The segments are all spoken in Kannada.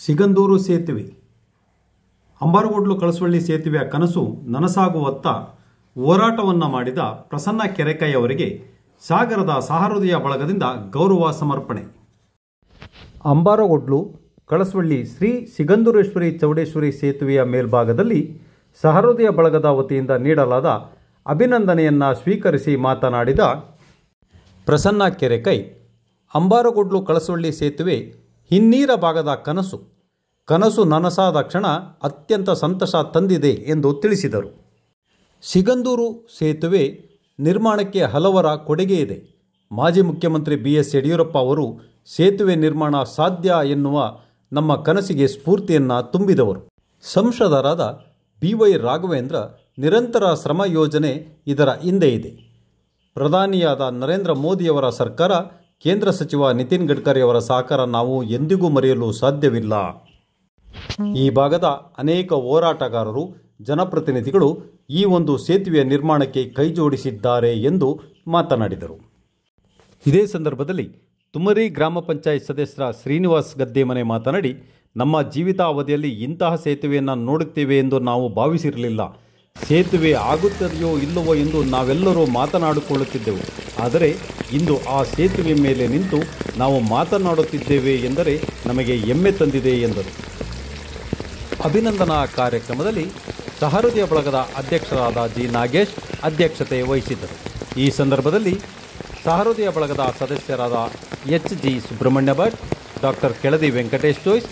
ಸಿಗಂದೂರು ಸೇತುವೆ ಅಂಬಾರಗೋಡ್ಲು ಕಳಸವಳ್ಳಿ ಸೇತುವೆಯ ಕನಸು ನನಸಾಗುವತ್ತ ಹೋರಾಟವನ್ನು ಮಾಡಿದ ಪ್ರಸನ್ನ ಕೆರೆಕೈ ಅವರಿಗೆ ಸಾಗರದ ಸಹೃದಯ ಬಳಗದಿಂದ ಗೌರವ ಸಮರ್ಪಣೆ. ಅಂಬಾರಗೋಡ್ಲು ಕಳಸವಳ್ಳಿ ಶ್ರೀ ಸಿಗಂದೂರೇಶ್ವರಿ ಚೌಡೇಶ್ವರಿ ಸೇತುವೆಯ ಮೇಲ್ಭಾಗದಲ್ಲಿ ಸಹೃದಯ ಬಳಗದ ವತಿಯಿಂದ ನೀಡಲಾದ ಅಭಿನಂದನೆಯನ್ನು ಸ್ವೀಕರಿಸಿ ಮಾತನಾಡಿದ ಪ್ರಸನ್ನ ಕೆರೆಕೈ, ಅಂಬಾರಗೋಡ್ಲು ಕಳಸವಳ್ಳಿ ಸೇತುವೆ ಹಿನ್ನೀರ ಭಾಗದ ಕನಸು ನನಸಾದ ಕ್ಷಣ ಅತ್ಯಂತ ಸಂತಸ ತಂದಿದೆ ಎಂದು ತಿಳಿಸಿದರು. ಸಿಗಂದೂರು ಸೇತುವೆ ನಿರ್ಮಾಣಕ್ಕೆ ಹಲವರ ಕೊಡುಗೆ ಇದೆ. ಮಾಜಿ ಮುಖ್ಯಮಂತ್ರಿ BS ಯಡಿಯೂರಪ್ಪ ಅವರು ಸೇತುವೆ ನಿರ್ಮಾಣ ಸಾಧ್ಯ ಎನ್ನುವ ನಮ್ಮ ಕನಸಿಗೆ ಸ್ಫೂರ್ತಿಯನ್ನು ತುಂಬಿದವರು. ಸಂಸದರಾದ BY ರಾಘವೇಂದ್ರ ನಿರಂತರ ಶ್ರಮ ಯೋಜನೆ ಇದರ ಹಿಂದೆ ಇದೆ. ಪ್ರಧಾನಿಯಾದ ನರೇಂದ್ರ ಮೋದಿಯವರ ಸರ್ಕಾರ, ಕೇಂದ್ರ ಸಚಿವ ನಿತಿನ್ ಗಡ್ಕರಿಯವರ ಸಹಕಾರ ನಾವು ಎಂದಿಗೂ ಮರೆಯಲು ಸಾಧ್ಯವಿಲ್ಲ. ಈ ಭಾಗದ ಅನೇಕ ಹೋರಾಟಗಾರರು, ಜನಪ್ರತಿನಿಧಿಗಳು ಈ ಒಂದು ಸೇತುವೆಯ ನಿರ್ಮಾಣಕ್ಕೆ ಕೈಜೋಡಿಸಿದ್ದಾರೆ ಎಂದು ಮಾತನಾಡಿದರು. ಇದೇ ಸಂದರ್ಭದಲ್ಲಿ ತುಮರಿ ಗ್ರಾಮ ಪಂಚಾಯತ್ ಸದಸ್ಯರ ಶ್ರೀನಿವಾಸ್ ಗದ್ದೆಮನೆ ಮಾತನಾಡಿ, ನಮ್ಮ ಜೀವಿತಾವಧಿಯಲ್ಲಿ ಇಂತಹ ಸೇತುವೆಯನ್ನು ನೋಡುತ್ತೇವೆ ಎಂದು ನಾವು ಭಾವಿಸಿರಲಿಲ್ಲ. ಸೇತುವೆ ಆಗುತ್ತದೆಯೋ ಇಲ್ಲವೋ ಎಂದು ನಾವೆಲ್ಲರೂ ಮಾತನಾಡಿಕೊಳ್ಳುತ್ತಿದ್ದೆವು. ಆದರೆ ಇಂದು ಆ ಸೇತುವೆ ಮೇಲೆ ನಿಂತು ನಾವು ಮಾತನಾಡುತ್ತಿದ್ದೇವೆ ಎಂದರೆ ನಮಗೆ ಹೆಮ್ಮೆ ತಂದಿದೆ ಎಂದರು. ಅಭಿನಂದನಾ ಕಾರ್ಯಕ್ರಮದಲ್ಲಿ ಸಹೃದಯ ಬಳಗದ ಅಧ್ಯಕ್ಷರಾದ G. ನಾಗೇಶ್ ಅಧ್ಯಕ್ಷತೆ ವಹಿಸಿದ್ದರು. ಈ ಸಂದರ್ಭದಲ್ಲಿ ಸಹೃದಯ ಬಳಗದ ಸದಸ್ಯರಾದ H. G. Subrahmanya Bhat, doctor Keladi Venkatesh Jois,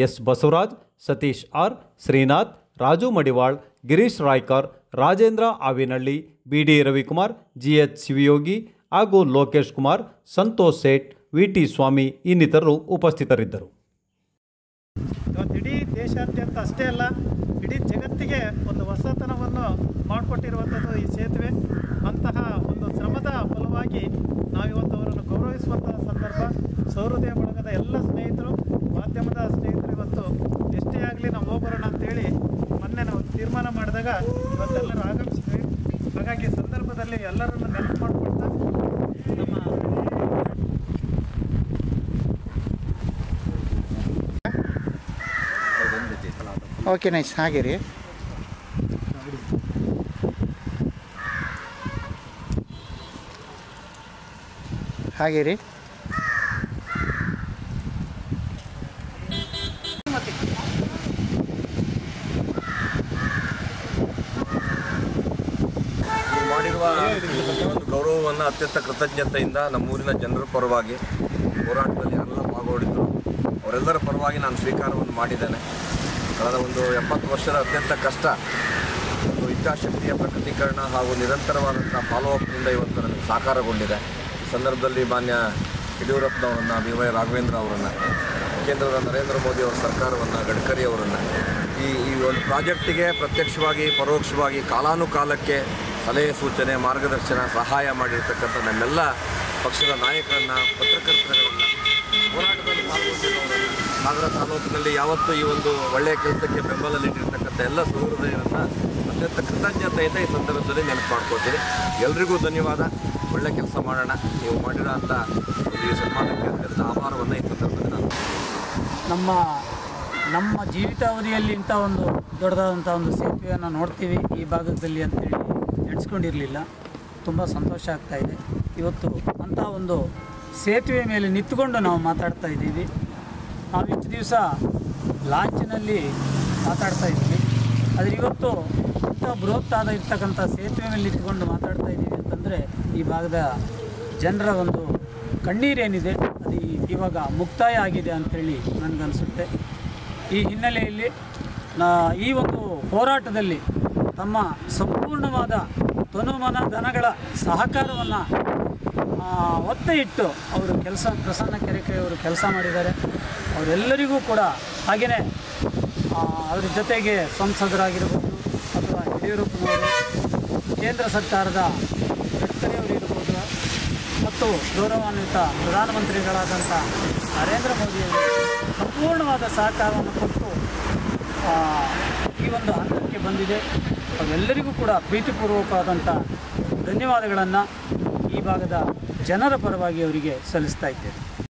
S. Basavaraj, Satish R, Srinath, Raju Madiwal, Girish Raikar, Rajendra Avinahalli, BD Ravikumar, GH Shivayogi ಹಾಗೂ ಲೋಕೇಶ್ ಕುಮಾರ್, ಸಂತೋಷ್ ಸೇಠ್, VT ಸ್ವಾಮಿ ಇನ್ನಿತರರು ಉಪಸ್ಥಿತರಿದ್ದರು. ಇಡೀ ದೇಶಾದ್ಯಂತ ಅಷ್ಟೇ ಅಲ್ಲ, ಇಡೀ ಜಗತ್ತಿಗೆ ಒಂದು ಹೊಸತನವನ್ನು ಮಾಡಿಕೊಟ್ಟಿರುವಂಥದ್ದು ಈ ಸೇತುವೆ. ಅಂತಹ ಒಂದು ಶ್ರಮದ ಫಲವಾಗಿ ನಾವಿವತ್ತು ಅವರನ್ನು ಗೌರವಿಸುವಂತಹ ಸಂದರ್ಭ. ಸಹೃದಯ ಬಳಗದ ಎಲ್ಲ ಸ್ನೇಹಿತರು, ಮಾಧ್ಯಮದ ಸ್ನೇಹಿತರು ಇವತ್ತು ಎಷ್ಟೇ ಆಗಲಿ ನಾವು ಹೋಗ್ಬರೋಣ ಅಂತೇಳಿ ಮೊನ್ನೆ ನಾವು ತೀರ್ಮಾನ ಮಾಡಿದಾಗ ಇವತ್ತೆಲ್ಲರೂ ಆಗಮಿಸಿದ್ವಿ. ಹಾಗಾಗಿ ಸಂದರ್ಭದಲ್ಲಿ ಎಲ್ಲರನ್ನು ನೆನಪು ಮಾಡಿಕೊಳ್ತಾ ನಮ್ಮ ಓಕೆ ನೈಸ್ ಹಾಗೆ ರೀ. ಹಾಗೆ ರೀ. ಮಾಡಿರುವ ಒಂದು ಗೌರವವನ್ನು ಅತ್ಯಂತ ಕೃತಜ್ಞತೆಯಿಂದ ನಮ್ಮೂರಿನ ಜನರ ಪರವಾಗಿ ಹೋರಾಟದಲ್ಲಿ ಯಾರೆಲ್ಲ ಭಾಗವಹಿಸಿದ್ರು ಅವರೆಲ್ಲರ ಪರವಾಗಿ ನಾನು ಸ್ವೀಕಾರವನ್ನು ಮಾಡಿದ್ದೇನೆ. ಕಳೆದ ಒಂದು 70 ವರ್ಷದ ಅತ್ಯಂತ ಕಷ್ಟ, ಒಂದು ಇಚ್ಛಾಶಕ್ತಿಯ ಪ್ರಕಟೀಕರಣ ಹಾಗೂ ನಿರಂತರವಾದಂಥ ಫಾಲೋಅಪ್ನಿಂದ ಇವತ್ತು ನನಗೆ ಸಾಕಾರಗೊಂಡಿದೆ. ಈ ಸಂದರ್ಭದಲ್ಲಿ ಮಾನ್ಯ ಯಡಿಯೂರಪ್ಪನವರನ್ನು, BY ರಾಘವೇಂದ್ರ ಅವರನ್ನು, ಕೇಂದ್ರದ ನರೇಂದ್ರ ಮೋದಿ ಅವರ ಸರ್ಕಾರವನ್ನು, ಗಡ್ಕರಿ ಅವರನ್ನು ಈ ಒಂದು ಪ್ರಾಜೆಕ್ಟಿಗೆ ಪ್ರತ್ಯಕ್ಷವಾಗಿ ಪರೋಕ್ಷವಾಗಿ ಕಾಲಾನುಕಾಲಕ್ಕೆ ಸಲಹೆ ಸೂಚನೆ, ಮಾರ್ಗದರ್ಶನ, ಸಹಾಯ ಮಾಡಿರ್ತಕ್ಕಂಥ ನಮ್ಮೆಲ್ಲ ಪಕ್ಷದ ನಾಯಕರನ್ನು, ಪತ್ರಕರ್ತರುಗಳನ್ನು, ಹೋರಾಟದಲ್ಲಿ ಪಾಲ್ಗೊಂಡಿರುವವರನ್ನು, ಸಾಗರ ತಾಲೂಕಿನಲ್ಲಿ ಯಾವತ್ತೂ ಈ ಒಂದು ಒಳ್ಳೆಯ ಕೆಲಸಕ್ಕೆ ಬೆಂಬಲ ನೀಡಿರ್ತಕ್ಕಂಥ ಎಲ್ಲ ಸಹೃದಯರನ್ನು ಅತ್ಯಂತ ಕೃತಜ್ಞತೆಯಿಂದ ಈ ಸಂದರ್ಭದಲ್ಲಿ ನೆನಪು ಮಾಡ್ಕೊಳ್ತೀನಿ. ಎಲ್ರಿಗೂ ಧನ್ಯವಾದ. ಒಳ್ಳೆ ಕೆಲಸ ಮಾಡೋಣ. ನೀವು ಮಾಡಿರೋ ಅಂಥ ಈ ಸನ್ಮಾನಕ್ಕೆ ಅತ್ಯಂತ ಆಭಾರವನ್ನು ಈ ಸಂದರ್ಭದಲ್ಲಿ ನಾನು ನಮ್ಮ ಜೀವಿತಾವಧಿಯಲ್ಲಿ ಇಂಥ ಒಂದು ದೊಡ್ಡದಾದಂಥ ಒಂದು ಸೇತುವೆಯನ್ನು ನೋಡ್ತೀವಿ ಈ ಭಾಗದಲ್ಲಿ ಅಂತೇಳಿ ಎಣಿಸ್ಕೊಂಡಿರಲಿಲ್ಲ. ತುಂಬ ಸಂತೋಷ ಆಗ್ತಾಯಿದೆ. ಇವತ್ತು ಅಂಥ ಒಂದು ಸೇತುವೆ ಮೇಲೆ ನಿಂತ್ಕೊಂಡು ನಾವು ಮಾತಾಡ್ತಾ ಇದ್ದೀವಿ. ನಾವು ಇಷ್ಟು ದಿವಸ ಲಾಂಚಿನಲ್ಲಿ ಮಾತಾಡ್ತಾ ಇದ್ವಿ, ಆದರೆ ಇವತ್ತು ಇಂಥ ಬೃಹತ್ತಾದ ಇರ್ತಕ್ಕಂಥ ಸೇತುವೆ ಮೇಲೆ ನಿಂತ್ಕೊಂಡು ಮಾತಾಡ್ತಾ ಇದ್ದೀವಿ ಅಂತಂದರೆ ಈ ಭಾಗದ ಜನರ ಒಂದು ಕಣ್ಣೀರೇನಿದೆ ಅದು ಇವಾಗ ಮುಕ್ತಾಯ ಆಗಿದೆ ಅಂಥೇಳಿ ನನಗನ್ನಿಸುತ್ತೆ. ಈ ಹಿನ್ನೆಲೆಯಲ್ಲಿ ಈ ಒಂದು ಹೋರಾಟದಲ್ಲಿ ತಮ್ಮ ಸಂಪೂರ್ಣವಾದ ತನುಮನ ಧನಗಳ ಸಹಕಾರವನ್ನು ಒತ್ತೆ ಇಟ್ಟು ಅವರು ಪ್ರಸನ್ನ ಕೆರೆಕೈ ಅವರು ಕೆಲಸ ಮಾಡಿದ್ದಾರೆ. ಅವರೆಲ್ಲರಿಗೂ ಕೂಡ ಹಾಗೆಯೇ ಅವರ ಜೊತೆಗೆ ಸಂಸದರಾಗಿರ್ಬೋದು ಅಥವಾ ಯಡಿಯೂರಪ್ಪನವರು, ಕೇಂದ್ರ ಸರ್ಕಾರದ ಗಡ್ಕರಿಯವರು ಇರ್ಬೋದು, ಮತ್ತು ಗೌರವಾನ್ವಿತ ಪ್ರಧಾನಮಂತ್ರಿಗಳಾದಂಥ ನರೇಂದ್ರ ಮೋದಿಯವರು ಸಂಪೂರ್ಣವಾದ ಸಹಕಾರವನ್ನು ಕೊಟ್ಟು ಈ ಒಂದು ಹಂತಕ್ಕೆ ಬಂದಿದೆ. ಅವರೆಲ್ಲರಿಗೂ ಕೂಡ ಪ್ರೀತಿಪೂರ್ವಕವಾದಂಥ ಧನ್ಯವಾದಗಳನ್ನು ಈ ಭಾಗದ ಜನರ ಪರವಾಗಿ ಅವರಿಗೆ ಸಲ್ಲಿಸ್ತಾ ಇದ್ದೇವೆ.